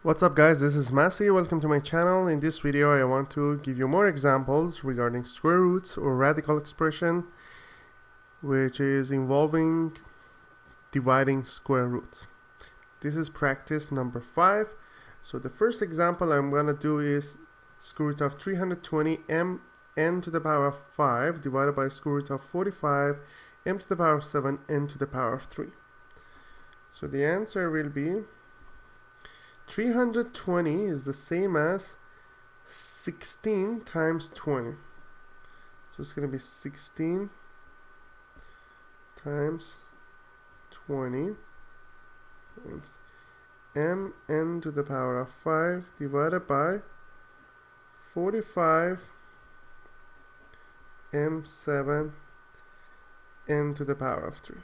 What's up guys, this is Masi, welcome to my channel. In this video I want to give you more examples regarding square roots or radical expression, which is involving dividing square roots. This is practice number 5. So the first example I'm going to do is square root of 320 n to the power of 5 divided by square root of 45 m to the power of 7 n to the power of 3. So the answer will be 320 is the same as 16 times 20. So it's going to be 16 times 20 times mn to the power of 5 divided by 45 m7 n to the power of 3.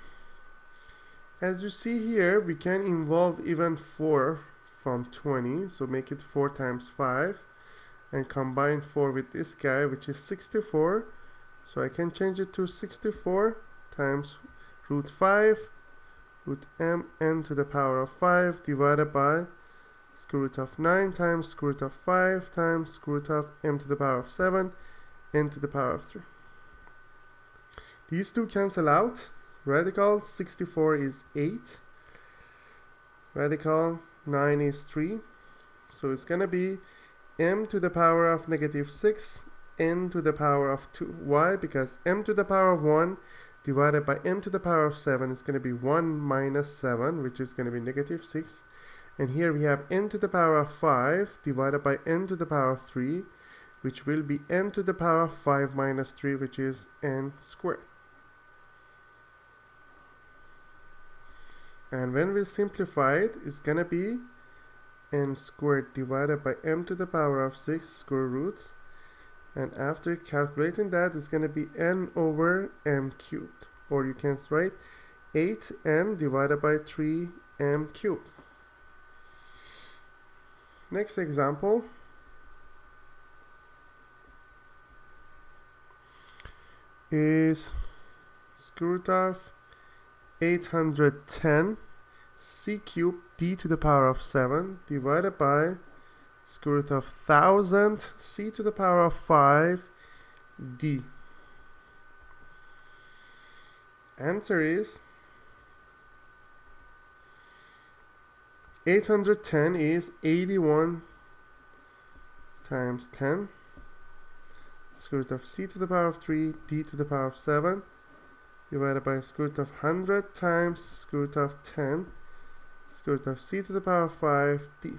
As you see here, we can involve even 4 from 20, so make it 4 times 5 and combine 4 with this guy, which is 64. So I can change it to 64 times root 5 root mn to the power of 5 divided by square root of 9 times square root of 5 times square root of m to the power of 7 n to the power of 3. These two cancel out. Radical 64 is 8. Radical 9 is 3. So it's going to be m to the power of negative 6 n to the power of 2. Why? Because m to the power of 1 divided by m to the power of 7 is going to be 1 minus 7, which is going to be negative 6. And here we have n to the power of 5 divided by n to the power of 3, which will be n to the power of 5 minus 3, which is n squared. And when we simplify it, it's going to be n squared divided by m to the power of 6 square roots. And after calculating that, it's going to be n over m cubed. Or you can write 8n divided by 3m cubed. Next example is square root of 810 c cubed d to the power of 7 divided by square root of 1000 c to the power of 5 d. Answer is 810 is 81 times 10 square root of c to the power of 3 d to the power of 7 divided by square root of 100 times square root of 10 square root of c to the power of 5 d.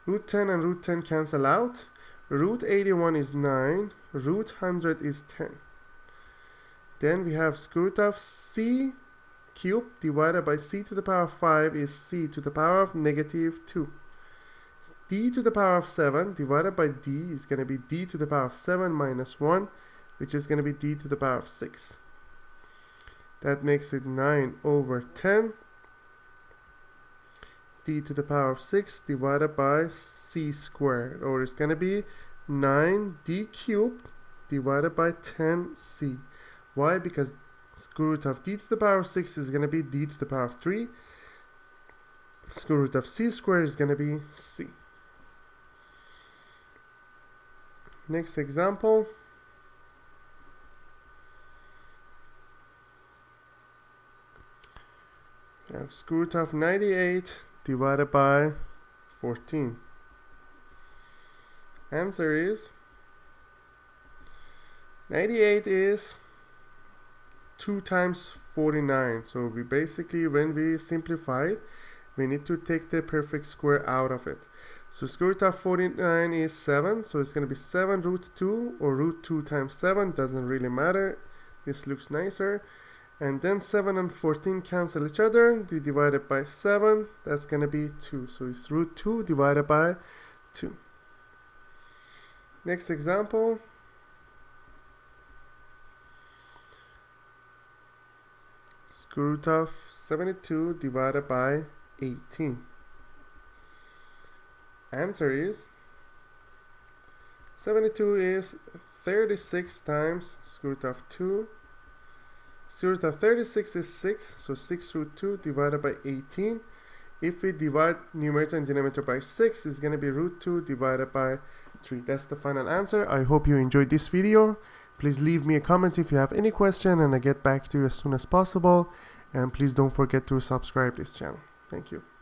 Root 10 and root 10 cancel out. Root 81 is 9. Root 100 is 10. Then we have square root of c cubed divided by c to the power of 5 is c to the power of negative 2. D to the power of 7 divided by d is going to be d to the power of 7 minus 1, which is going to be d to the power of 6. That makes it 9 over 10 d to the power of 6 divided by c squared, or it's going to be 9d cubed divided by 10c. Why? Because square root of d to the power of 6 is going to be d to the power of 3. Square root of c squared is going to be c. Next example. We have square root of 98 divided by 14. Answer is 98 is 2 times 49. So we basically, when we simplify it, we need to take the perfect square out of it. So square root of 49 is 7. So it's going to be 7 root 2 or root 2 times 7. Doesn't really matter. This looks nicer. And then 7 and 14 cancel each other. We divide it by 7. That's going to be 2. So it's root 2 divided by 2. Next example. Square root of 72 divided by 18. Answer is 72 is 36 times square root of 2. Square root of 36 is 6, so 6 root 2 divided by 18 if we divide numerator and denominator by 6, it's going to be root 2 divided by 3. That's the final answer. I hope you enjoyed this video. Please leave me a comment if you have any question, and I'll get back to you as soon as possible. And please don't forget to subscribe this channel. Thank you.